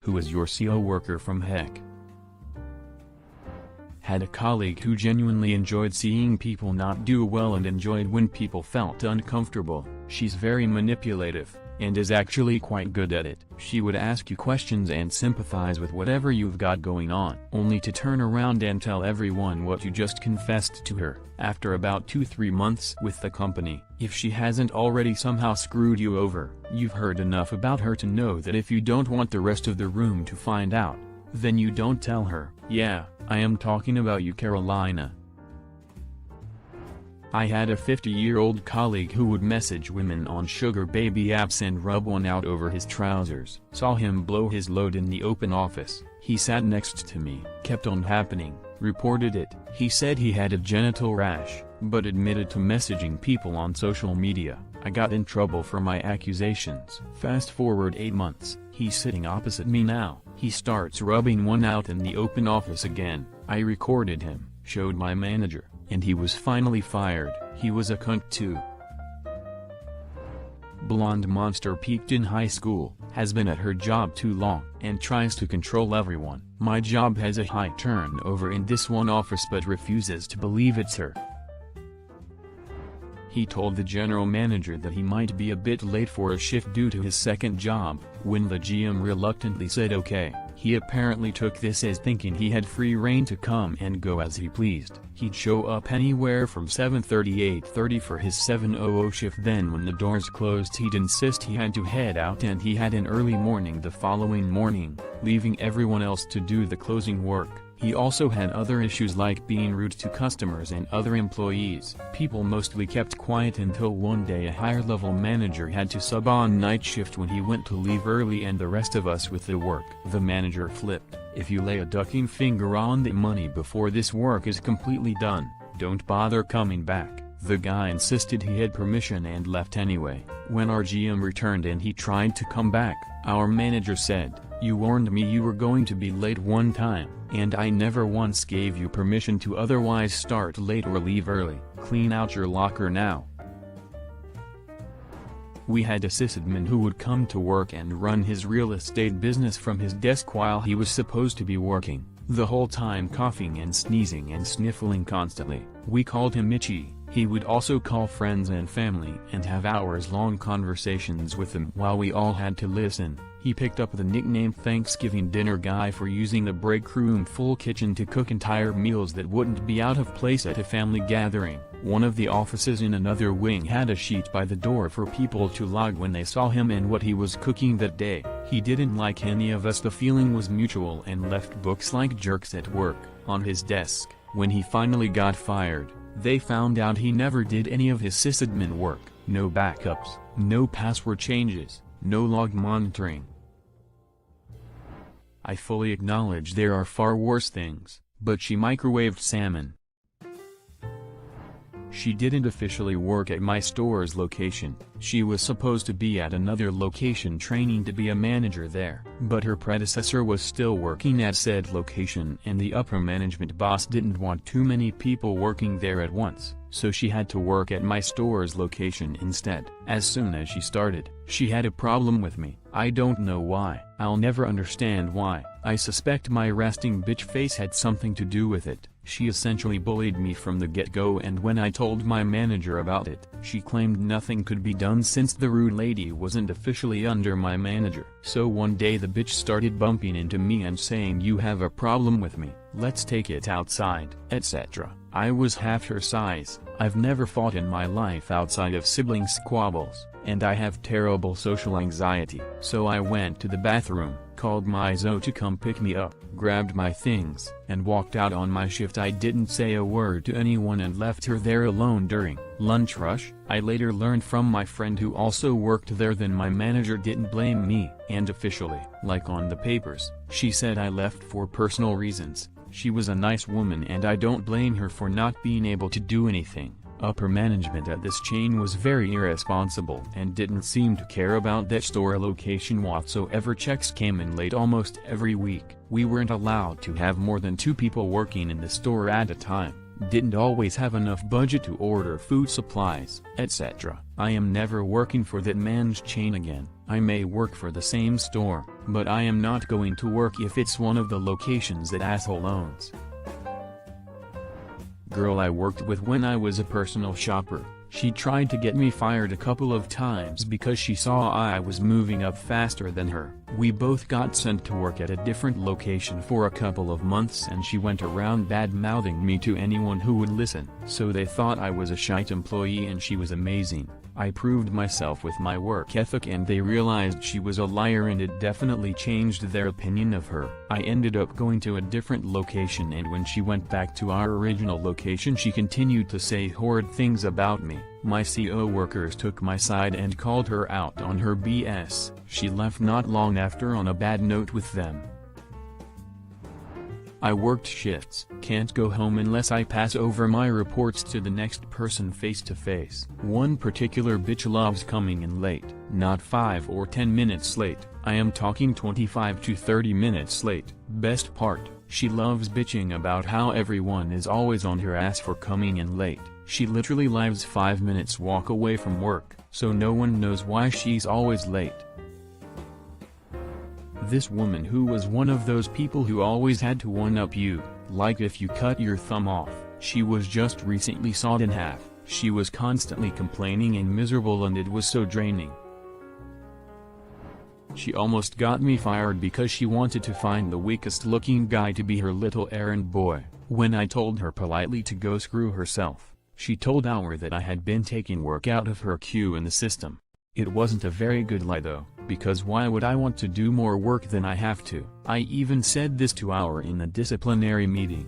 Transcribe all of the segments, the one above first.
Who is your coworker from heck? Had a colleague who genuinely enjoyed seeing people not do well and enjoyed when people felt uncomfortable. She's very manipulative, and is actually quite good at it. She would ask you questions and sympathize with whatever you've got going on, only to turn around and tell everyone what you just confessed to her. After about 2-3 months with the company, if she hasn't already somehow screwed you over, you've heard enough about her to know that if you don't want the rest of the room to find out, then you don't tell her. Yeah, I am talking about you, Carolina. I had a 50-year-old colleague who would message women on sugar baby apps and rub one out over his trousers. Saw him blow his load in the open office. He sat next to me. Kept on happening. Reported it. He said he had a genital rash, but admitted to messaging people on social media. I got in trouble for my accusations. Fast forward 8 months, he's sitting opposite me now. He starts rubbing one out in the open office again. I recorded him, showed my manager, and he was finally fired. He was a cunt too. Blonde monster peaked in high school, has been at her job too long, and tries to control everyone. My job has a high turnover in this one office but refuses to believe it's her. He told the general manager that he might be a bit late for a shift due to his second job. When the GM reluctantly said okay, he apparently took this as thinking he had free rein to come and go as he pleased. He'd show up anywhere from 7:30–8:30 for his 7:00 shift. Then when the doors closed he'd insist he had to head out, and he had an early morning the following morning, leaving everyone else to do the closing work. He also had other issues like being rude to customers and other employees. People mostly kept quiet until one day a higher-level manager had to sub on night shift when he went to leave early and the rest of us with the work. The manager flipped. If you lay a ducking finger on the money before this work is completely done, don't bother coming back. The guy insisted he had permission and left anyway. When our GM returned and he tried to come back, our manager said, "You warned me you were going to be late one time, and I never once gave you permission to otherwise start late or leave early. Clean out your locker now." We had a sysadmin who would come to work and run his real estate business from his desk while he was supposed to be working, the whole time coughing and sneezing and sniffling constantly. We called him Itchy. He would also call friends and family and have hours-long conversations with them while we all had to listen. He picked up the nickname Thanksgiving Dinner Guy for using the break room full kitchen to cook entire meals that wouldn't be out of place at a family gathering. One of the offices in another wing had a sheet by the door for people to log when they saw him and what he was cooking that day. He didn't like any of us. The feeling was mutual, and left books like jerks at work, on his desk. When he finally got fired, they found out he never did any of his sysadmin work. No backups, no password changes, no log monitoring. I fully acknowledge there are far worse things, but she microwaved salmon. She didn't officially work at my store's location. She was supposed to be at another location training to be a manager there, but her predecessor was still working at said location and the upper management boss didn't want too many people working there at once, so she had to work at my store's location instead. As soon as she started, she had a problem with me. I don't know why. I'll never understand why. I suspect my resting bitch face had something to do with it. She essentially bullied me from the get-go, and when I told my manager about it, she claimed nothing could be done since the rude lady wasn't officially under my manager. So one day the bitch started bumping into me and saying, "You have a problem with me, let's take it outside," etc. I was half her size. I've never fought in my life outside of sibling squabbles, and I have terrible social anxiety. So I went to the bathroom, called my Zo to come pick me up, grabbed my things, and walked out on my shift. I didn't say a word to anyone and left her there alone during lunch rush. I later learned from my friend who also worked there that my manager didn't blame me, and officially, like on the papers, she said I left for personal reasons. She was a nice woman and I don't blame her for not being able to do anything. Upper management at this chain was very irresponsible and didn't seem to care about that store location whatsoever. Checks came in late almost every week. We weren't allowed to have more than 2 people working in the store at a time. didn't always have enough budget to order food supplies, etc. I am never working for that man's chain again. I may work for the same store, but I am not going to work if it's one of the locations that asshole owns. Girl I worked with when I was a personal shopper. She tried to get me fired a couple of times because she saw I was moving up faster than her. We both got sent to work at a different location for a couple of months and she went around bad-mouthing me to anyone who would listen. So they thought I was a shite employee and she was amazing. I proved myself with my work ethic and they realized she was a liar and it definitely changed their opinion of her. I ended up going to a different location and when she went back to our original location she continued to say horrid things about me. My coworkers took my side and called her out on her BS. She left not long after on a bad note with them. I worked shifts. Can't go home unless I pass over my reports to the next person face to face. One particular bitch loves coming in late. Not 5 or 10 minutes late. I am talking 25 to 30 minutes late. Best part, she loves bitching about how everyone is always on her ass for coming in late. She literally lives 5 minutes walk away from work, so no one knows why she's always late. This woman who was one of those people who always had to one-up you, like if you cut your thumb off. She was just recently sawed in half. She was constantly complaining and miserable and it was so draining. She almost got me fired because she wanted to find the weakest looking guy to be her little errand boy. When I told her politely to go screw herself, she told our that I had been taking work out of her queue in the system. It wasn't a very good lie though, because why would I want to do more work than I have to? I even said this to our in the disciplinary meeting.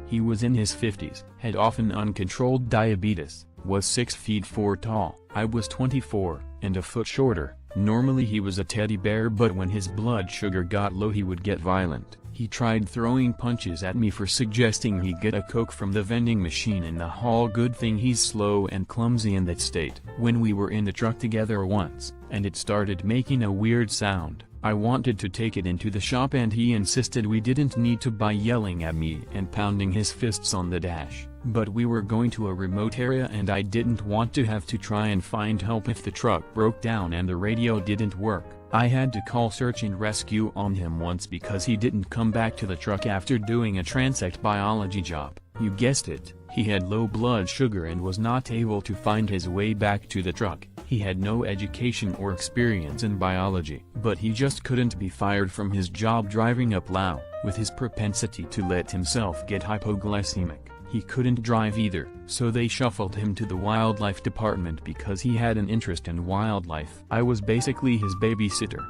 He was in his 50s, had often uncontrolled diabetes, was 6 feet 4 tall. I was 24, and a foot shorter. Normally he was a teddy bear but when his blood sugar got low he would get violent. He tried throwing punches at me for suggesting he get a Coke from the vending machine in the hall. Good thing he's slow and clumsy in that state. When we were in the truck together once, and it started making a weird sound, I wanted to take it into the shop and he insisted we didn't need to by yelling at me and pounding his fists on the dash. But we were going to a remote area and I didn't want to have to try and find help if the truck broke down and the radio didn't work. I had to call search and rescue on him once because he didn't come back to the truck after doing a transect biology job. You guessed it, he had low blood sugar and was not able to find his way back to the truck. He had no education or experience in biology, but he just couldn't be fired from his job driving up Lao. With his propensity to let himself get hypoglycemic, he couldn't drive either, so they shuffled him to the wildlife department because he had an interest in wildlife. I was basically his babysitter.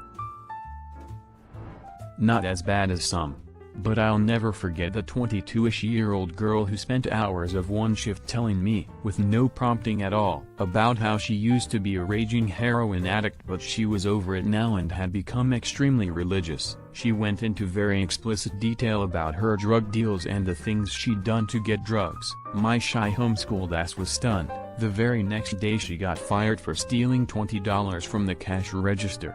Not as bad as some. But I'll never forget the 22-ish-year-old girl who spent hours of one shift telling me, with no prompting at all, about how she used to be a raging heroin addict but she was over it now and had become extremely religious. She went into very explicit detail about her drug deals and the things she'd done to get drugs. My shy homeschooled ass was stunned. The very next day she got fired for stealing $20 from the cash register.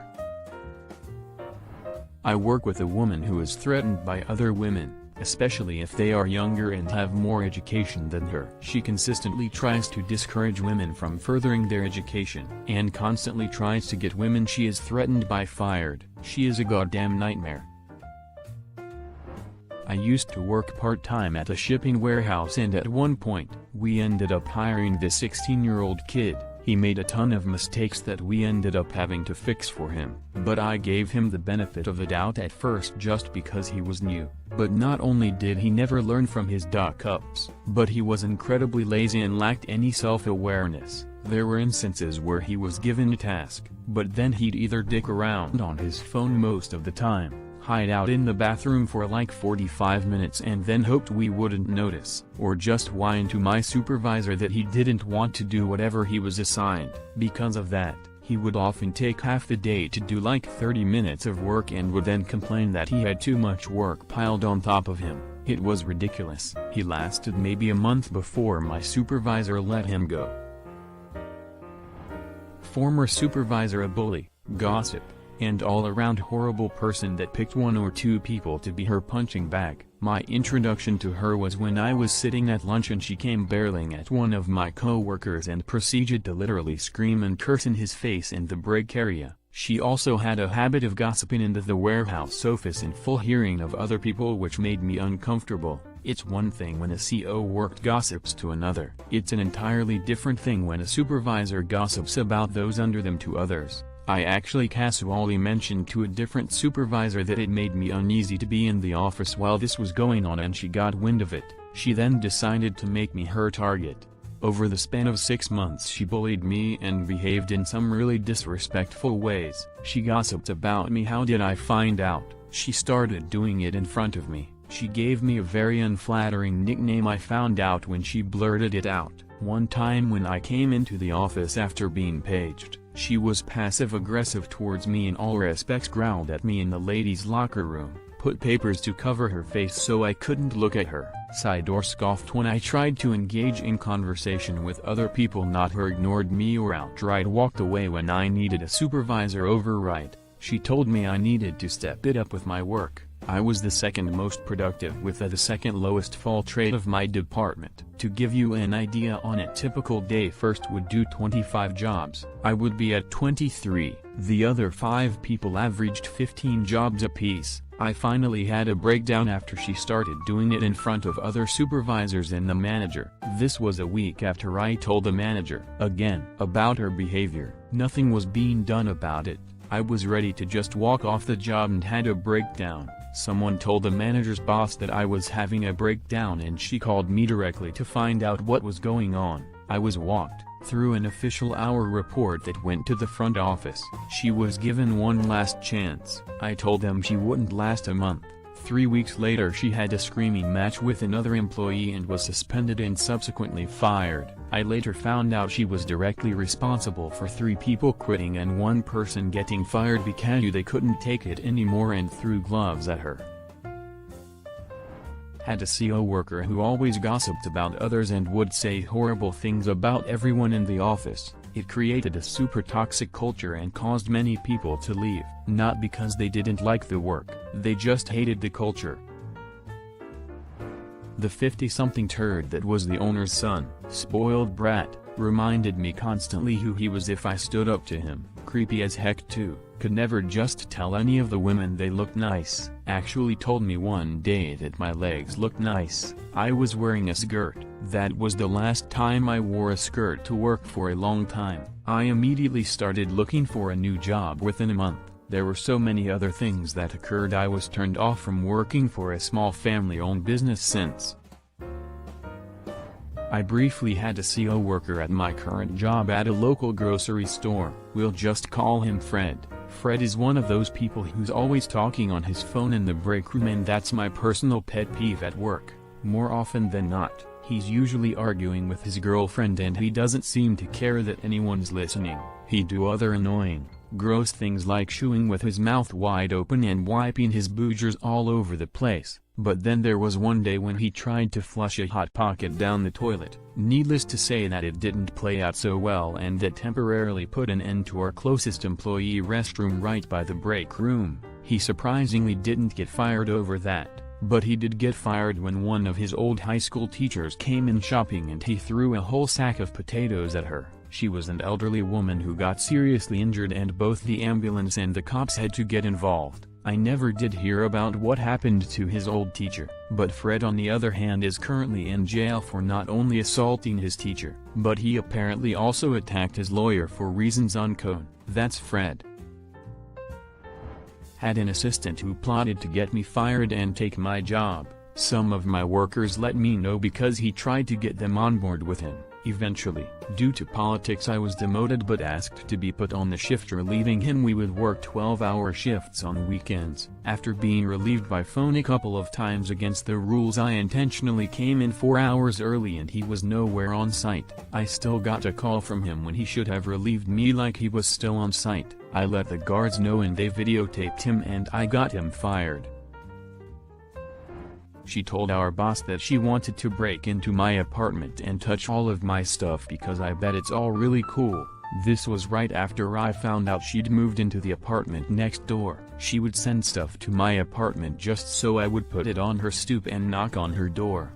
I work with a woman who is threatened by other women, especially if they are younger and have more education than her. She consistently tries to discourage women from furthering their education, and constantly tries to get women she is threatened by fired. She is a goddamn nightmare. I used to work part-time at a shipping warehouse and at one point, we ended up hiring this 16-year-old kid. He made a ton of mistakes that we ended up having to fix for him. But I gave him the benefit of the doubt at first just because he was new. But not only did he never learn from his duck-ups, but he was incredibly lazy and lacked any self-awareness. There were instances where he was given a task, but then he'd either dick around on his phone most of the time, hide out in the bathroom for like 45 minutes and then hoped we wouldn't notice, or just whine to my supervisor that he didn't want to do whatever he was assigned. Because of that, he would often take half the day to do like 30 minutes of work and would then complain that he had too much work piled on top of him. It was ridiculous. He lasted maybe a month before my supervisor let him go. Former supervisor a bully, gossip, and all-around horrible person that picked one or two people to be her punching bag. My introduction to her was when I was sitting at lunch and she came barreling at one of my co-workers and proceeded to literally scream and curse in his face in the break area. She also had a habit of gossiping into the warehouse office in full hearing of other people, which made me uncomfortable. It's one thing when a CO worker gossips to another. It's an entirely different thing when a supervisor gossips about those under them to others. I actually casually mentioned to a different supervisor that it made me uneasy to be in the office while this was going on, and she got wind of it. She then decided to make me her target. Over the span of 6 months she bullied me and behaved in some really disrespectful ways. She gossiped about me. How did I find out? She started doing it in front of me. She gave me a very unflattering nickname. I found out when she blurted it out. One time when I came into the office after being paged, she was passive-aggressive towards me in all respects, growled at me in the ladies' locker room, put papers to cover her face so I couldn't look at her, sighed or scoffed when I tried to engage in conversation with other people, not her, ignored me or outright walked away when I needed a supervisor override. She told me I needed to step it up with my work. I was the second most productive with the second lowest fault rate of my department. To give you an idea, on a typical day first would do 25 jobs. I would be at 23. The other 5 people averaged 15 jobs apiece. I finally had a breakdown after she started doing it in front of other supervisors and the manager. This was a week after I told the manager again about her behavior. Nothing was being done about it. I was ready to just walk off the job and had a breakdown. Someone told the manager's boss that I was having a breakdown and she called me directly to find out what was going on. I was walked through an official hour report that went to the front office. She was given one last chance. I told them she wouldn't last a month. 3 weeks later she had a screaming match with another employee and was suspended and subsequently fired. I later found out she was directly responsible for 3 people quitting and 1 person getting fired because they couldn't take it anymore and threw gloves at her. Had a CO worker who always gossiped about others and would say horrible things about everyone in the office. It created a super toxic culture and caused many people to leave, not because they didn't like the work, they just hated the culture. The 50-something turd that was the owner's son, spoiled brat, reminded me constantly who he was if I stood up to him. Creepy as heck too, could never just tell any of the women they looked nice. Actually told me one day that my legs looked nice. I was wearing a skirt. That was the last time I wore a skirt to work for a long time. I immediately started looking for a new job within a month. There were so many other things that occurred. I was turned off from working for a small family-owned business since. I briefly had a CO worker at my current job at a local grocery store. We'll just call him Fred. Fred is one of those people who's always talking on his phone in the break room, and that's my personal pet peeve at work. More often than not, he's usually arguing with his girlfriend and he doesn't seem to care that anyone's listening. He'd do other annoying, gross things like chewing with his mouth wide open and wiping his boogers all over the place. But then there was one day when he tried to flush a Hot Pocket down the toilet. Needless to say that it didn't play out so well, and that temporarily put an end to our closest employee restroom right by the break room. He surprisingly didn't get fired over that, but he did get fired when one of his old high school teachers came in shopping and he threw a whole sack of potatoes at her. She was an elderly woman who got seriously injured and both the ambulance and the cops had to get involved. I never did hear about what happened to his old teacher, but Fred on the other hand is currently in jail for not only assaulting his teacher, but he apparently also attacked his lawyer for reasons unknown. That's Fred. Had an assistant who plotted to get me fired and take my job. Some of my workers let me know because he tried to get them on board with him. Eventually, due to politics, I was demoted but asked to be put on the shift relieving him. We would work 12-hour shifts on weekends. After being relieved by phone a couple of times against the rules, I intentionally came in 4 hours early and he was nowhere on site. I still got a call from him when he should have relieved me like he was still on site. I let the guards know and they videotaped him and I got him fired. She told our boss that she wanted to break into my apartment and touch all of my stuff because I bet it's all really cool. This was right after I found out she'd moved into the apartment next door. She would send stuff to my apartment just so I would put it on her stoop and knock on her door.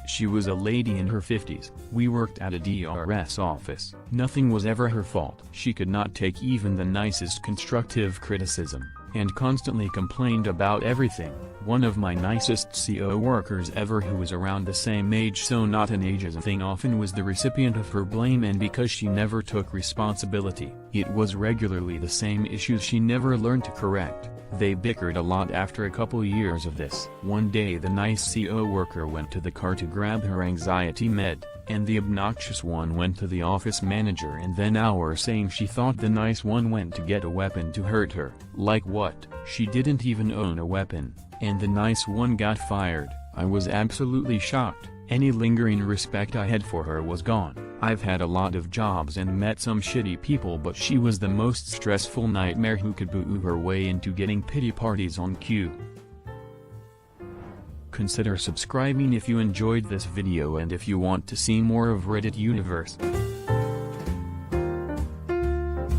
She was a lady in her 50s. We worked at a DRS office. Nothing was ever her fault. She could not take even the nicest constructive criticism, and constantly complained about everything. One of my nicest co-workers ever, who was around the same age, so not an ageism thing, often was the recipient of her blame, and because she never took responsibility, it was regularly the same issues she never learned to correct. They bickered a lot after a couple years of this. One day the nice co-worker went to the car to grab her anxiety med, and the obnoxious one went to the office manager and then hours saying she thought the nice one went to get a weapon to hurt her. Like what? She didn't even own a weapon, and the nice one got fired. I was absolutely shocked. Any lingering respect I had for her was gone. I've had a lot of jobs and met some shitty people, but she was the most stressful nightmare who could boo her way into getting pity parties on cue. Consider subscribing if you enjoyed this video and if you want to see more of Reddit Universe.